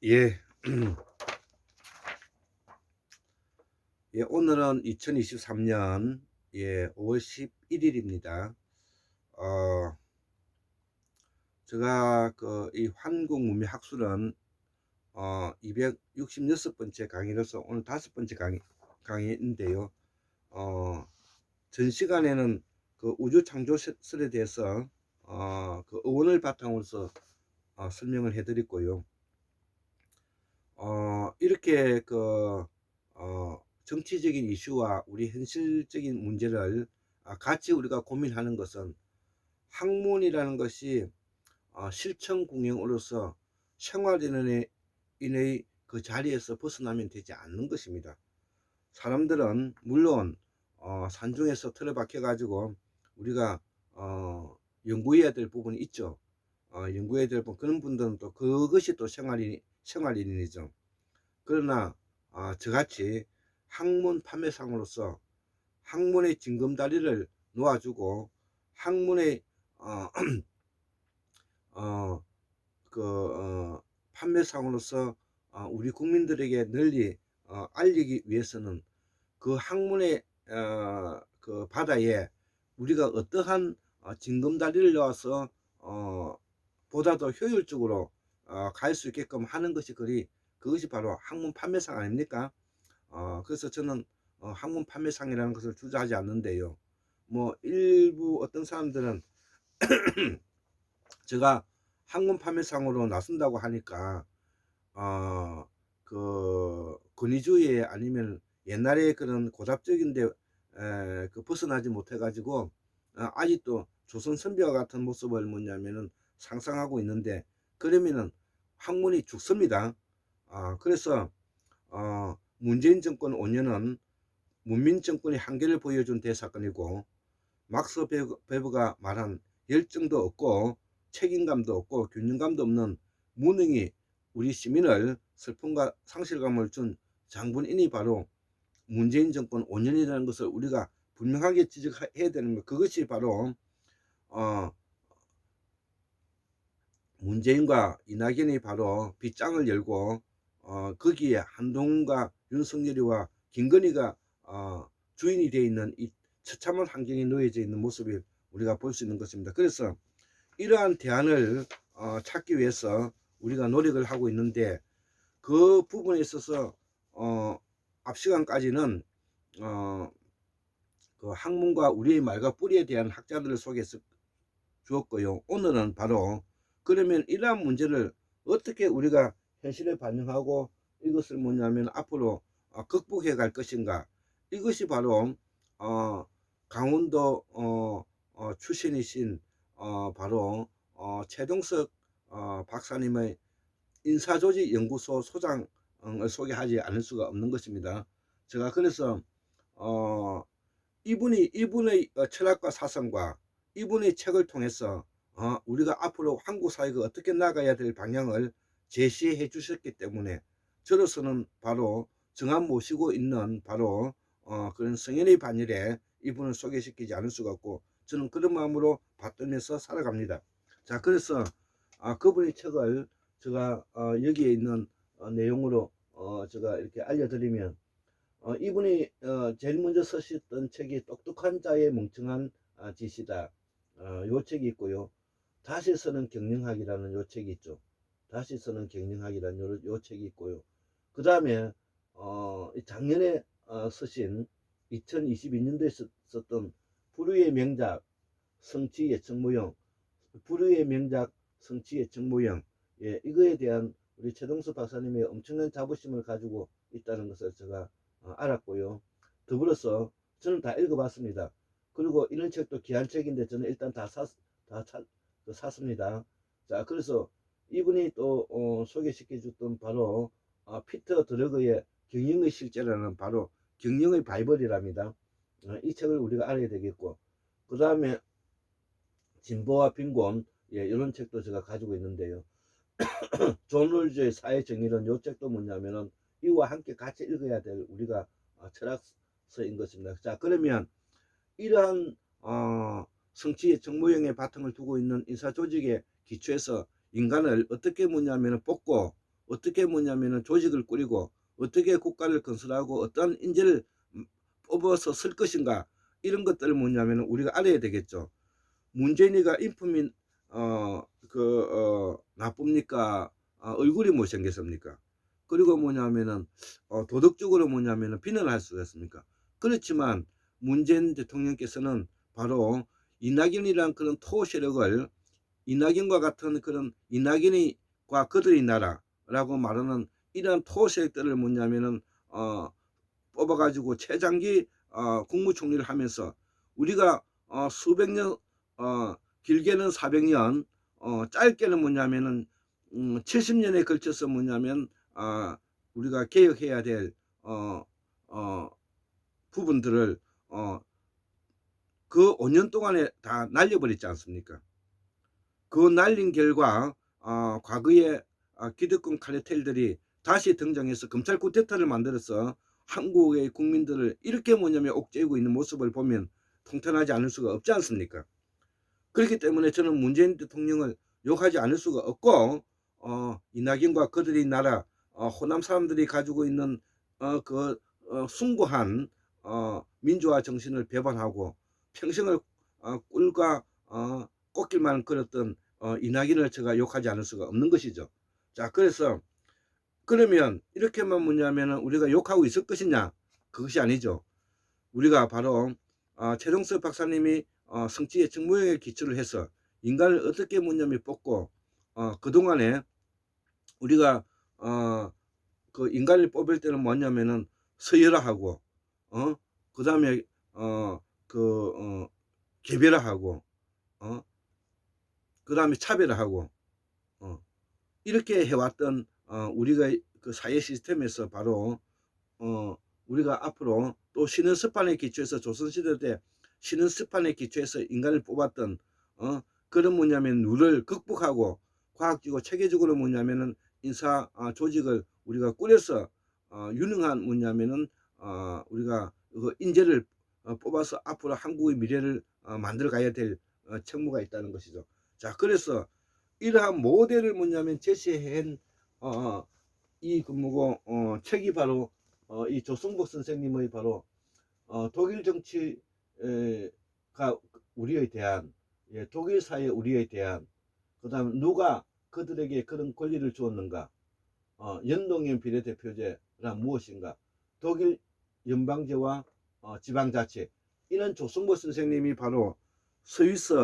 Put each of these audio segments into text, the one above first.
예, 예, 오늘은 2023년 5월 11일입니다. 어, 제가 이 한국문명학술은 266번째 강의로서 오늘 5번째 강의인데요. 전 시간에는 그 우주 창조설에 대해서 그 어원을 바탕으로서 설명을 해드렸고요. 이렇게 정치적인 이슈와 우리 현실적인 문제를 같이 우리가 고민하는 것은 학문이라는 것이 실천궁형으로서 생활인의 그 자리에서 벗어나면 되지 않는 것입니다. 사람들은 물론 산중에서 틀어박혀 가지고 우리가 연구해야 될 부분이 있죠. 연구해야 될 부분, 그런 분들은 또 그것이 또 생활인이죠. 그러나 저같이 학문 판매상으로서 학문의 징검다리를 놓아주고 학문의 어, 어, 판매상으로서 우리 국민들에게 널리 알리기 위해서는 그 학문의 그 바다에 우리가 어떠한 징검다리를 놓아서 보다 더 효율적으로 갈 수 있게끔 하는 것이 그것이 바로 학문 판매상 아닙니까? 그래서 저는 학문 판매상이라는 것을 주저하지 않는데요. 뭐 일부 어떤 사람들은 제가 학문 판매상으로 나선다고 하니까 권위주의 아니면 옛날에 그런 고잡적인데 벗어나지 못해 가지고 아직도 조선 선비와 같은 모습을 뭐냐면은 상상하고 있는데, 그러면은 학문이 죽습니다. 그래서 문재인 정권 5년은 문민 정권의 한계를 보여준 대사건이고, 막스 베버가 말한 열정도 없고 책임감도 없고 균형감도 없는 무능이 우리 시민을 슬픔과 상실감을 준 장본인이 바로 문재인 정권 5년이라는 것을 우리가 분명하게 지적해야 되는 것. 그것이 바로 어, 문재인과 이낙연이 바로 빗장을 열고 거기에 한동훈과 윤석열이와 김건희가 주인이 되어 있는 이 처참한 환경에 놓여져 있는 모습을 우리가 볼 수 있는 것입니다. 그래서 이러한 대안을 찾기 위해서 우리가 노력을 하고 있는데, 그 부분에 있어서 앞 시간까지는 그 학문과 우리의 말과 뿌리에 대한 학자들을 소개해서 주었고요. 오늘은 바로 그러면 이러한 문제를 어떻게 우리가 현실에 반영하고 이것을 뭐냐면 앞으로 극복해 갈 것인가, 이것이 바로 강원도 출신이신 바로 최동석 박사님의 인사조직연구소 소장을 소개하지 않을 수가 없는 것입니다. 제가 그래서 이분의 철학과 사상과 이분의 책을 통해서 우리가 앞으로 한국 사회가 어떻게 나가야 될 방향을 제시해 주셨기 때문에 저로서는 바로 정한 모시고 있는 바로 그런 성현의 반열에 이분을 소개시키지 않을 수가 없고, 저는 그런 마음으로 받들면서 살아갑니다. 자, 그래서 그분의 책을 제가 여기에 있는 내용으로 제가 이렇게 알려드리면, 이분이 제일 먼저 쓰셨던 책이 똑똑한 자의 멍청한 짓이다. 요 책이 있고요. 다시 쓰는 경영학이라는 요 책이 있죠. 다시 쓰는 경영학이라는 요 책이 있고요. 그 다음에 작년에 쓰신 2022년도에 썼던 불후의 명작 성취 예측 모형, 불후의 명작 성취 예측 모형, 예, 이거에 대한 우리 최동수 박사님의 엄청난 자부심을 가지고 있다는 것을 제가 알았고요. 더불어서 저는 다 읽어봤습니다. 그리고 이런 책도 귀한 책인데 저는 일단 샀습니다. 자, 그래서 이분이 또 소개시켜 줬던 바로 피터 드러그의 경영의 실제라는 바로 경영의 바이블이랍니다. 이 책을 우리가 알아야 되겠고, 그 다음에 진보와 빈곤, 예, 이런 책도 제가 가지고 있는데요. 존 롤즈의 사회 정의론, 요 책도 뭐냐면은 이와 함께 같이 읽어야 될 우리가 철학서인 것입니다. 자, 그러면 이러한 성취의 정모형의 바탕을 두고 있는 인사조직의 기초에서 인간을 어떻게 뭐냐면 뽑고 어떻게 뭐냐면은 조직을 꾸리고 어떻게 국가를 건설하고 어떤 인재를 뽑아서 쓸 것인가, 이런 것들을 뭐냐면은 우리가 알아야 되겠죠. 문재인이가 인품이 나쁩니까? 얼굴이 못생겼습니까? 그리고 뭐냐면은 도덕적으로 뭐냐면은 비난할 수가 있습니까? 그렇지만 문재인 대통령께서는 바로 이낙연이란 그런 토 세력을, 이낙연과 같은 그런 이낙연이과 그들의 나라라고 말하는 이러한 토 세력들을 뭐냐면은 뽑아가지고 최장기 국무총리를 하면서 우리가 수백 년, 길게는 400년, 짧게는 뭐냐면은 70년에 걸쳐서 뭐냐면 우리가 개혁해야 될 부분들을 그 5년 동안에 다 날려버렸지 않습니까? 그 날린 결과 과거의 기득권 카르텔들이 다시 등장해서 검찰 쿠데타를 만들어서 한국의 국민들을 이렇게 뭐냐면 옥죄이고 있는 모습을 보면 통탄하지 않을 수가 없지 않습니까? 그렇기 때문에 저는 문재인 대통령을 욕하지 않을 수가 없고, 이낙연과 그들의 나라, 호남 사람들이 가지고 있는 숭고한 민주화 정신을 배반하고 평생을 꿀과 꽃길만 걸었던 이낙연을 제가 욕하지 않을 수가 없는 것이죠. 자, 그래서 그러면 이렇게만 뭐냐면은 우리가 욕하고 있을 것이냐? 그것이 아니죠. 우리가 바로 최동석 박사님이 성취 예측 모형에 기초를 해서 인간을 어떻게 뭐냐면 뽑고 그동안에 우리가 그 인간을 뽑을 때는 뭐냐면은 서열화하고 그 다음에 개별화하고 그 다음에 차별화하고 이렇게 해왔던 우리가 그 사회 시스템에서 바로 우리가 앞으로 또 신흥 습관에 기초해서 조선시대 때 신흥 습관에 기초해서 인간을 뽑았던 그런 뭐냐면 룰을 극복하고 과학적이고 체계적으로 뭐냐면은 인사 조직을 우리가 꾸려서 유능한 뭐냐면은 우리가 그 인재를 뽑아서 앞으로 한국의 미래를 만들어 가야 될 책무가 있다는 것이죠. 자, 그래서 이러한 모델을 뭐냐면 제시한 이 뭐고 책이 바로 이 조승복 선생님의 바로 독일 정치가 우리에 대한, 독일 사회 우리에 대한, 그다음 누가 그들에게 그런 권리를 주었는가, 연동형 비례대표제란 무엇인가, 독일 연방제와 지방자치, 이런 조승복 선생님이 바로 스위스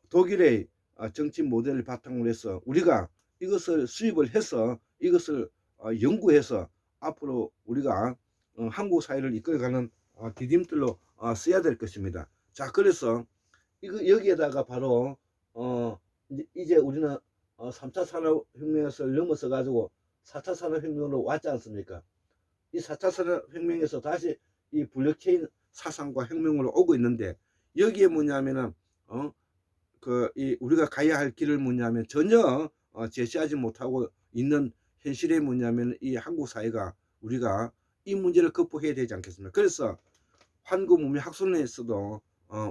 독일의 정치 모델을 바탕으로 해서 우리가 이것을 수입을 해서 이것을 연구해서 앞으로 우리가 한국 사회를 이끌어가는 디딤돌로 써야 될 것입니다. 자, 그래서 여기에다가 바로 이제 우리는 3차 산업혁명에서 넘어서 가지고 4차 산업혁명으로 왔지 않습니까? 이 4차 산업혁명에서 다시 이 블록체인 사상과 혁명으로 오고 있는데, 여기에 뭐냐면은 우리가 가야 할 길을 뭐냐면 전혀 제시하지 못하고 있는 현실에 뭐냐면 이 한국 사회가 우리가 이 문제를 극복해야 되지 않겠습니까? 그래서 환구문명학술원에서도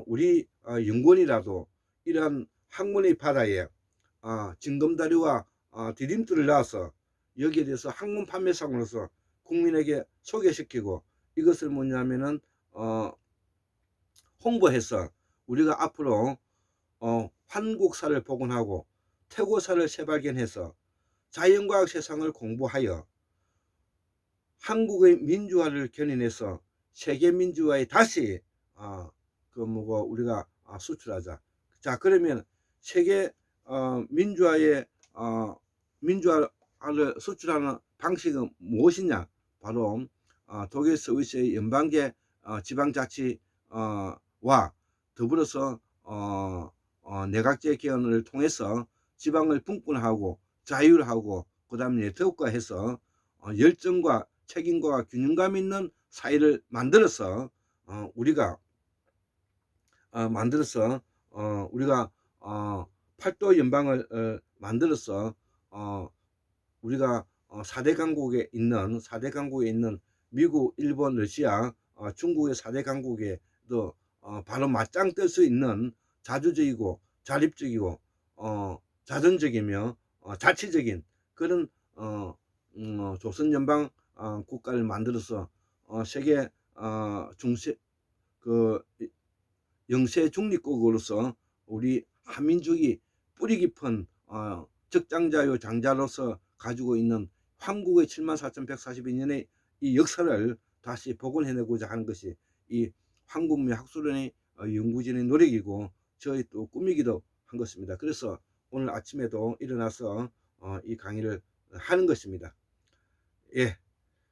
우리 연구원이라도 이러한 학문의 바다에 징검다리와 디딤돌을 놔서 여기에 대해서 학문 판매상으로서 국민에게 소개시키고 이것을 뭐냐면은 홍보해서 우리가 앞으로 환국사를 복원하고 태고사를 재발견해서 자연과학 세상을 공부하여 한국의 민주화를 견인해서 세계 민주화에 다시 우리가 수출하자. 자, 그러면 세계 민주화의 민주화를 수출하는 방식은 무엇이냐? 바로 독일 스위스의 연방제 지방자치와 더불어서 내각제 개헌을 통해서 지방을 분권하고 자율하고 그 다음에 네트워크화해서 열정과 책임과 균형감 있는 사회를 만들어서 우리가 팔도 연방을 만들어서 우리가 4대 강국에 있는 미국, 일본, 러시아, 중국의 4대 강국에도 바로 맞짱 뜰 수 있는 자주적이고 자립적이고 자존적이며 자치적인 그런 조선 연방 국가를 만들어서 세계 중세 그 영세 중립국으로서 우리 한민족이 뿌리 깊은 적장자요 장자로서 가지고 있는 한국의 74,142년의 이 역사를 다시 복원해내고자 하는 것이 이 한국문학술원의 연구진의 노력이고 저희 또 꿈이기도 한 것입니다. 그래서 오늘 아침에도 일어나서 이 강의를 하는 것입니다. 예.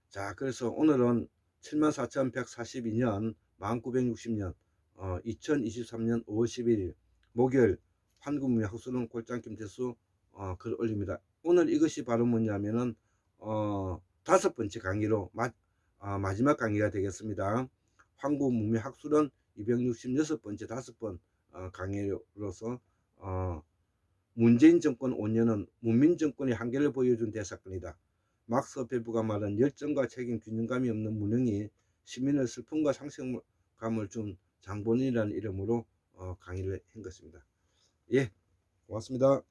자, 그래서 오늘은 74,142년 1960년 2023년 5월 11일 목요일 한국문학술원 골장 김태수 글 올립니다. 오늘 이것이 바로 뭐냐면은 다섯 번째 강의로 마지막 강의가 되겠습니다. 한국문학술원 266번째 다섯 번 강의로서 문재인 정권 5년은 문민정권의 한계를 보여준 대사건이다. 막스 어펠부가 말한 열정과 책임 균형감이 없는 무능이 시민의 슬픔과 상실감을 준 장본인이라는 이름으로 강의를 한 것입니다. 예, 고맙습니다.